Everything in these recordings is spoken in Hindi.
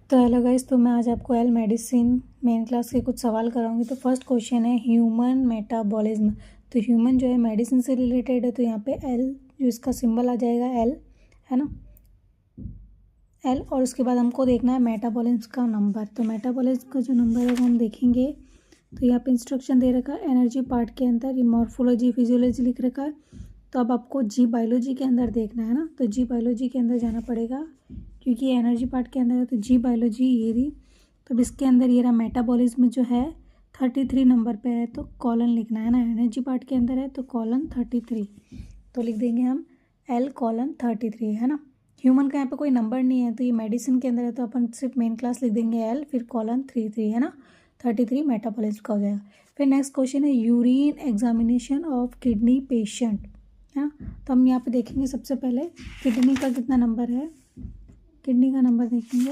तो हेलो गाइस, तो मैं आज आपको एल मेडिसिन मेन क्लास के कुछ सवाल कराऊंगी। तो फर्स्ट क्वेश्चन है ह्यूमन मेटाबॉलिज्म। तो ह्यूमन जो है मेडिसिन से रिलेटेड है, तो यहाँ पे एल जो इसका सिंबल आ जाएगा एल, है ना, एल। और उसके बाद हमको देखना है मेटाबॉलिज्म का नंबर। तो मेटाबॉलिज्म का जो नंबर है वो हम देखेंगे। तो यहाँ पे इंस्ट्रक्शन दे रखा है एनर्जी पार्ट के अंदर, ये मॉर्फोलॉजी फिजियोलॉजी लिख रखा है। तो अब आपको जी बायोलॉजी के अंदर देखना है ना, तो जी बायोलॉजी के अंदर जाना पड़ेगा क्योंकि ये एनर्जी पार्ट के अंदर है। तो जी बायोलॉजी ये रही। तो अब इसके अंदर ये रहा मेटाबॉलिज्म जो है 33 नंबर पे है, तो कॉलन लिखना है ना, एनर्जी पार्ट के अंदर है तो कॉलन 33। तो लिख देंगे हम एल कॉलन 33, है ना। ह्यूमन का यहाँ पे कोई नंबर नहीं है, तो ये मेडिसिन के अंदर है, तो अपन सिर्फ मेन क्लास लिख देंगे एल, फिर कॉलन 33, है ना। 33 मेटाबॉलिज्म का हो जाएगा। फिर नेक्स्ट क्वेश्चन है urine examination of kidney patient, है ना। तो हम यहाँ पे देखेंगे सबसे पहले किडनी का कितना नंबर है, किडनी का नंबर देखेंगे।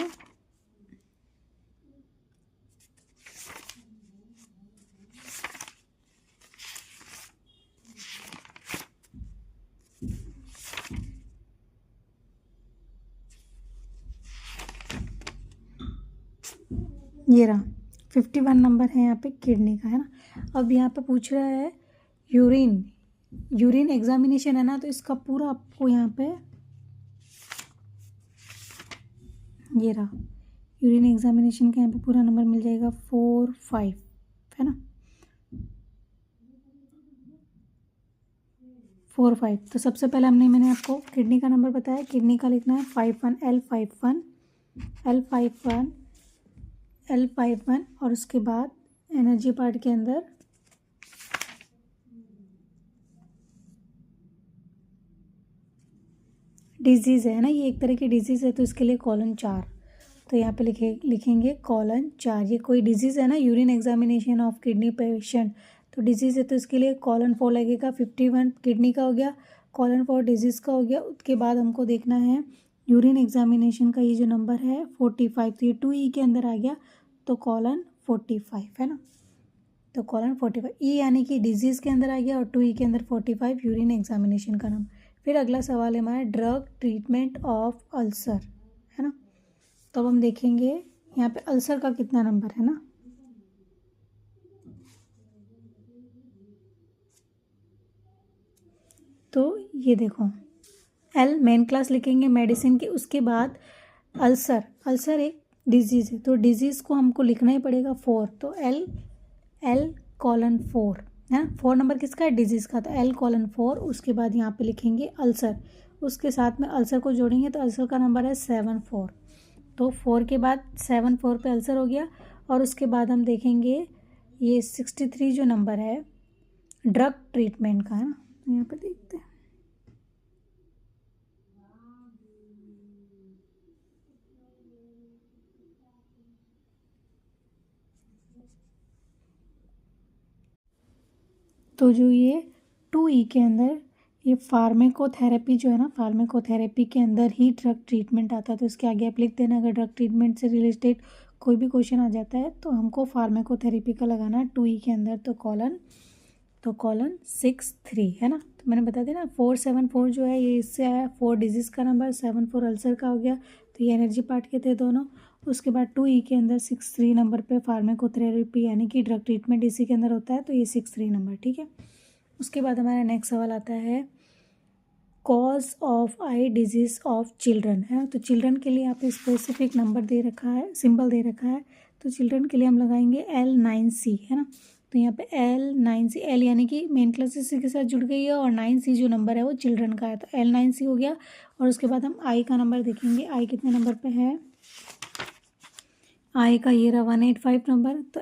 ये रहा 51 नंबर है यहाँ पे किडनी का, है ना। अब यहाँ पे पूछ रहा है यूरिन एग्जामिनेशन है ना, तो इसका पूरा आपको यहाँ पे ये रहा यूरिन एग्जामिनेशन का यहाँ पे पूरा नंबर मिल जाएगा 45, है ना, 45। तो सबसे पहले मैंने आपको किडनी का नंबर बताया, किडनी का लिखना है 51 L51 और उसके बाद एनर्जी पार्ट के अंदर डिजीज़ है ना, ये एक तरह की डिजीज़ है, तो इसके लिए कॉलन 4। तो यहाँ पे लिखेंगे कॉलन 4। ये कोई डिजीज़ है ना, urine examination of kidney patient, तो डिजीज़ है तो इसके लिए कॉलन 4 लगेगा। 51 किडनी का हो गया, कॉलन 4 डिजीज़ का हो गया। उसके बाद हमको देखना है यूरिन एग्जामिनेशन का ये जो नंबर है 45, तो ये 2E के अंदर आ गया, तो कॉलन 45, है ना। तो कॉलन 45 ई यानी कि डिजीज़ के अंदर आ गया और 2E के अंदर 45 यूरिन एग्जामिनेशन का नंबर। फिर अगला सवाल है हमारा ड्रग ट्रीटमेंट ऑफ अल्सर, है ना। तो अब हम देखेंगे यहाँ पे अल्सर का कितना नंबर है ना। तो ये देखो एल मेन क्लास लिखेंगे मेडिसिन की, उसके बाद अल्सर एक डिजीज़ है, तो डिजीज़ को हमको लिखना ही पड़ेगा 4, तो एल कॉलन 4, है ना। 4 नंबर किसका है, डिजीज़ का, तो एल कॉलन 4। उसके बाद यहाँ पे लिखेंगे अल्सर, उसके साथ में अल्सर को जोड़ेंगे तो अल्सर का नंबर है 74। तो 4 के बाद 74 पे अल्सर हो गया। और उसके बाद हम देखेंगे ये 63 जो नंबर है ड्रग ट्रीटमेंट का, है ना। तो यहाँ पे देखते हैं, तो जो ये 2E के अंदर ये फार्मेकोथेरेपी जो है ना, फार्मेकोथेरेपी के अंदर ही ड्रग ट्रीटमेंट आता है, तो इसके आगे आप लिख देना। अगर ड्रग ट्रीटमेंट से रिलेटेड कोई भी क्वेश्चन आ जाता है तो हमको फार्मेकोथेरेपी का लगाना है 2E के अंदर, तो कॉलन 63, है ना। तो मैंने बता दिया ना 474 जो है ये इससे आया, 4 डिजीज़ का नंबर, 74 अल्सर का हो गया, तो ये एनर्जी पार्ट के थे दोनों। उसके बाद 2E के अंदर 63 नंबर पे फार्मेकोथेरेपी यानी कि ड्रग ट्रीटमेंट इसी के अंदर होता है, तो ये 63 नंबर, ठीक है। उसके बाद हमारा नेक्स्ट सवाल आता है cause of eye disease of children, है ना। तो चिल्ड्रन के लिए यहाँ पे स्पेसिफिक नंबर दे रखा है, सिंबल दे रखा है, तो चिल्ड्रन के लिए हम लगाएंगे L9C, है ना। तो यहाँ पे L9C, L यानी कि मेन क्लास इसी के साथ जुड़ गई है और 9C जो नंबर है वो चिल्ड्रन का है, तो L9C हो गया। और उसके बाद हम आई का नंबर देखेंगे, आई कितने नंबर पे है, आई का ये रहा 185 नंबर, तो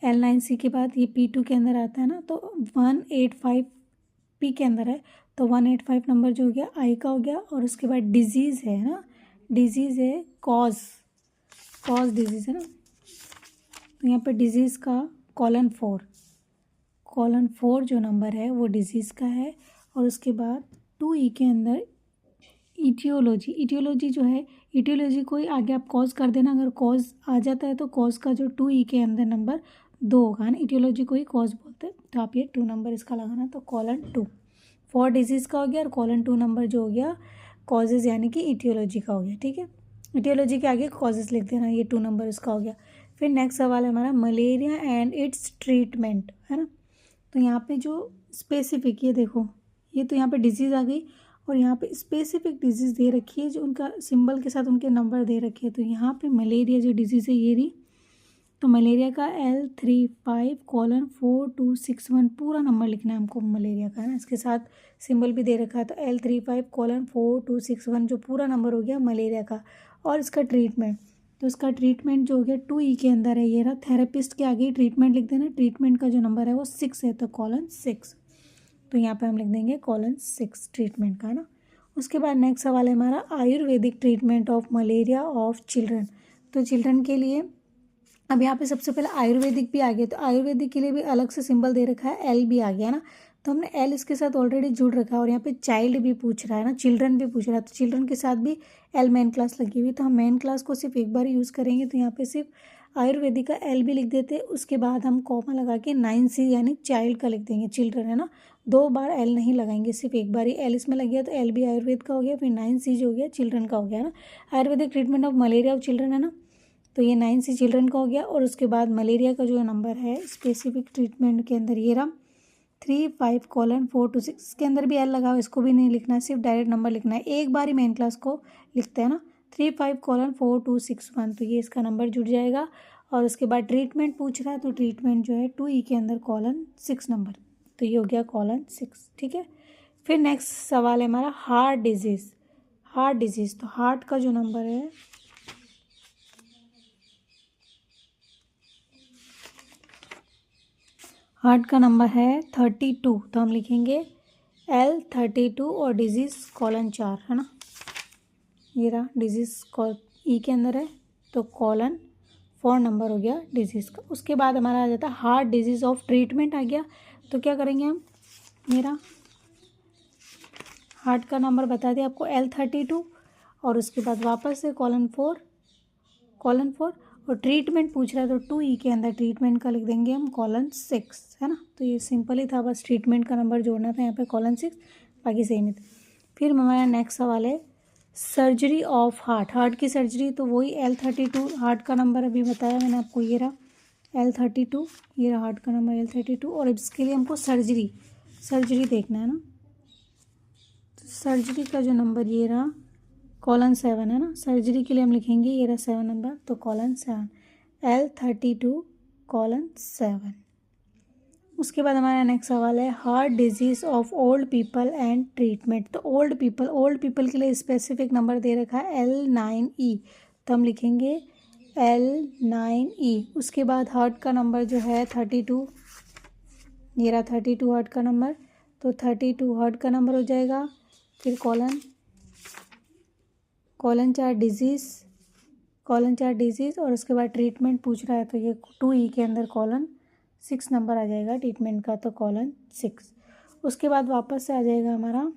L9C के बाद ये P2 के अंदर आता है ना, तो 185 P के अंदर है, तो 185 नंबर जो हो गया आई का हो गया। और उसके बाद डिजीज़ है ना, डिजीज़ है कॉज डिजीज़, है ना। तो यहाँ पे डिजीज़ का कॉलन 4 जो नंबर है वो डिजीज़ का है। और उसके बाद 2E के अंदर इटियोलॉजी जो है, इटियोलॉजी को ही आगे आप कॉज कर देना, अगर कॉज आ जाता है तो कॉज का जो 2E के अंदर नंबर 2 होगा ना, इटियोलॉजी को ही कॉज बोलते हैं, तो आप ये 2 नंबर इसका लगाना, तो कॉलन 2 4 डिजीज़ का हो गया और कॉलन 2 नंबर जो हो गया कॉजेज़ यानी कि इटियोलॉजी का हो गया, ठीक है। एटियोलॉजी के आगे कॉजेज लिख देना, ये 2 नंबर इसका हो गया। फिर नेक्स्ट सवाल है हमारा मलेरिया एंड इट्स ट्रीटमेंट, है ना। तो यहाँ पे जो स्पेसिफिक, ये देखो, ये तो यहाँ पे डिजीज़ आ गई और यहाँ पे स्पेसिफिक डिजीज़ दे रखी है जो उनका सिंबल के साथ उनके नंबर दे रखे हैं। तो यहाँ पे मलेरिया जो डिजीज़ है ये रही, तो मलेरिया का L35:4261 पूरा नंबर लिखना है हमको मलेरिया का, है ना। इसके साथ सिंबल भी दे रखा है, तो L35:4261 जो पूरा नंबर हो गया मलेरिया का। और इसका ट्रीटमेंट, तो इसका ट्रीटमेंट जो हो गया 2E के अंदर है, ये रहा। थेरेपिस्ट के आगे ट्रीटमेंट लिख देना, ट्रीटमेंट का जो नंबर है वो 6 है, तो :6। तो यहाँ पे हम लिख देंगे :6 ट्रीटमेंट का, है ना। उसके बाद नेक्स्ट सवाल है हमारा Ayurvedic treatment of malaria of children. तो चिल्ड्रन के लिए अब यहाँ पे सबसे पहले आयुर्वेदिक भी आ गया, तो आयुर्वेदिक के लिए भी अलग से सिंबल दे रखा है, L भी आ गया ना। तो हमने L इसके साथ ऑलरेडी जुड़ रखा है और यहाँ पे चाइल्ड भी पूछ रहा है ना, चिल्ड्रन भी पूछ रहा है, तो चिल्ड्रन के साथ भी L मेन क्लास लगी हुई, तो हम मेन क्लास को सिर्फ एक बार यूज़ करेंगे। तो यहाँ पे सिर्फ आयुर्वेदिक का L भी लिख देते, उसके बाद हम कॉमा लगा के 9C यानी चाइल्ड का लिख देंगे, चिल्ड्रन, है ना। 2 बार L नहीं लगाएंगे, सिर्फ एक बार ही L इसमें लग गया, तो L भी आयुर्वेद का हो गया, फिर 9C जो हो गया चिल्ड्रन का हो गया ना। Ayurvedic treatment of malaria of children, है ना। तो ये 9C चिल्ड्रन का हो गया। और उसके बाद मलेरिया का जो नंबर है स्पेसिफिक ट्रीटमेंट के अंदर ये रहा 35:426, इसके अंदर भी L लगा हुआ, इसको भी नहीं लिखना है, सिर्फ डायरेक्ट नंबर लिखना है। एक बार ही मेन क्लास को लिखते हैं ना, 35:4261, तो ये इसका नंबर जुड़ जाएगा। और उसके बाद ट्रीटमेंट पूछ रहा है, तो ट्रीटमेंट जो है 2E के अंदर :6 नंबर, तो ये हो गया :6, ठीक है। फिर नेक्स्ट सवाल है हमारा हार्ट डिजीज़। हार्ट डिजीज़, तो हार्ट का जो नंबर है हार्ट का नंबर है 32, तो हम लिखेंगे L32 और डिजीज़ :4, है ना। ये रहा डिजीज़ E के अंदर है, तो :4 नंबर हो गया डिजीज़ का। उसके बाद हमारा आ जाता है हार्ट डिजीज़ ऑफ ट्रीटमेंट आ गया, तो क्या करेंगे हम, मेरा हार्ट का नंबर बता दिया आपको L32 और उसके बाद वापस से :4 और ट्रीटमेंट पूछ रहा है, तो 2E के अंदर ट्रीटमेंट का लिख देंगे हम :6, है ना। तो ये सिंपल ही था, बस ट्रीटमेंट का नंबर जोड़ना था यहाँ पे :6, बाकी सेम ही था। फिर हमारा नेक्स्ट सवाल है सर्जरी ऑफ हार्ट। हार्ट की सर्जरी, तो वही L32, हार्ट का नंबर अभी बताया मैंने आपको, ये रहा L32, ये रहा हार्ट का नंबर L32। और इसके लिए हमको सर्जरी देखना है ना, तो सर्जरी का जो नंबर ये रहा :7, है ना। सर्जरी के लिए हम लिखेंगे, ये रहा 7 नंबर, तो :7, L32:7। उसके बाद हमारा नेक्स्ट सवाल है heart disease of old people and treatment. तो ओल्ड पीपल के लिए स्पेसिफिक नंबर दे रखा है L9E, तो हम लिखेंगे L9E। उसके बाद हार्ट का नंबर जो है 32, ये रहा 32 हार्ट का नंबर, तो 32 हार्ट का नंबर हो जाएगा। फिर :4 डिजीज़ और उसके बाद ट्रीटमेंट पूछ रहा है, तो ये 2E के अंदर :6 नंबर आ जाएगा ट्रीटमेंट का, तो :6। उसके बाद वापस से आ जाएगा हमारा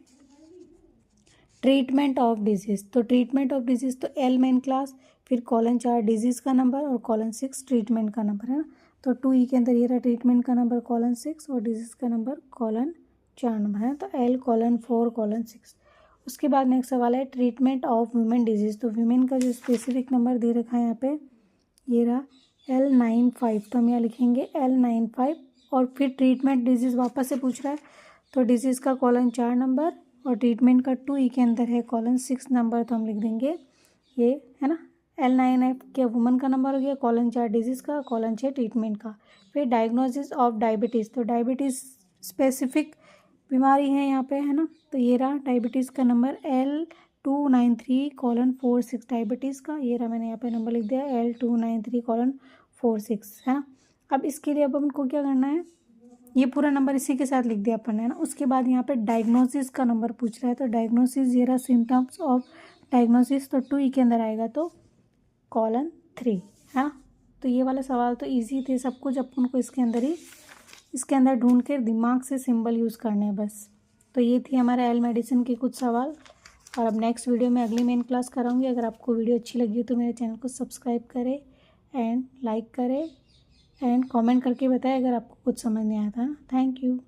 ट्रीटमेंट ऑफ डिजीज़। तो ट्रीटमेंट ऑफ डिजीज़, तो L मेन क्लास, फिर :4 डिजीज़ का नंबर और :6 ट्रीटमेंट का नंबर, है ना। तो 2E के अंदर ये रहा ट्रीटमेंट का नंबर :6 और डिजीज़ का नंबर :4 नंबर है, तो L:4 :6। उसके बाद नेक्स्ट सवाल है ट्रीटमेंट ऑफ वुमेन डिजीज़। तो वुमेन का जो स्पेसिफिक नंबर दे रखा है यहाँ पे, ये रहा L95, तो हम यहाँ लिखेंगे L95। और फिर ट्रीटमेंट डिजीज़ वापस से पूछ रहा है, तो डिजीज़ का :4 नंबर और ट्रीटमेंट का 2E के अंदर है :6 नंबर, तो हम लिख देंगे ये, है ना। L9 क्या वुमन का नंबर हो गया, :4 डिजीज़ का, :6 ट्रीटमेंट का। फिर डायग्नोसिस ऑफ डायबिटीज़, तो डायबिटीज़ स्पेसिफिक बीमारी है यहाँ पे, है ना। तो ये रहा डायबिटीज़ का नंबर L293:46, डायबिटीज़ का, ये रहा मैंने यहाँ पे नंबर लिख दिया L293:46, है ना। अब इसके लिए अब हमको क्या करना है, ये पूरा नंबर इसी के साथ लिख दिया अपन ने, है ना। उसके बाद यहाँ पे डायग्नोसिस का नंबर पूछ रहा है, तो डायग्नोसिस, ये रहा सिम्टम्स ऑफ डायग्नोसिस, तो 2E के अंदर आएगा, तो :3, है ना। तो ये वाले सवाल तो ईजी थे, सब कुछ अपन को इसके अंदर ढूंढ के दिमाग से सिंबल यूज़ करने हैं बस। तो ये थी हमारे एल मेडिसिन के कुछ सवाल। और अब नेक्स्ट वीडियो में अगली मेन क्लास कराऊंगी। अगर आपको वीडियो अच्छी लगी हो तो मेरे चैनल को सब्सक्राइब करें एंड लाइक करें एंड कमेंट करके बताएं अगर आपको कुछ समझ नहीं आया था। Thank you.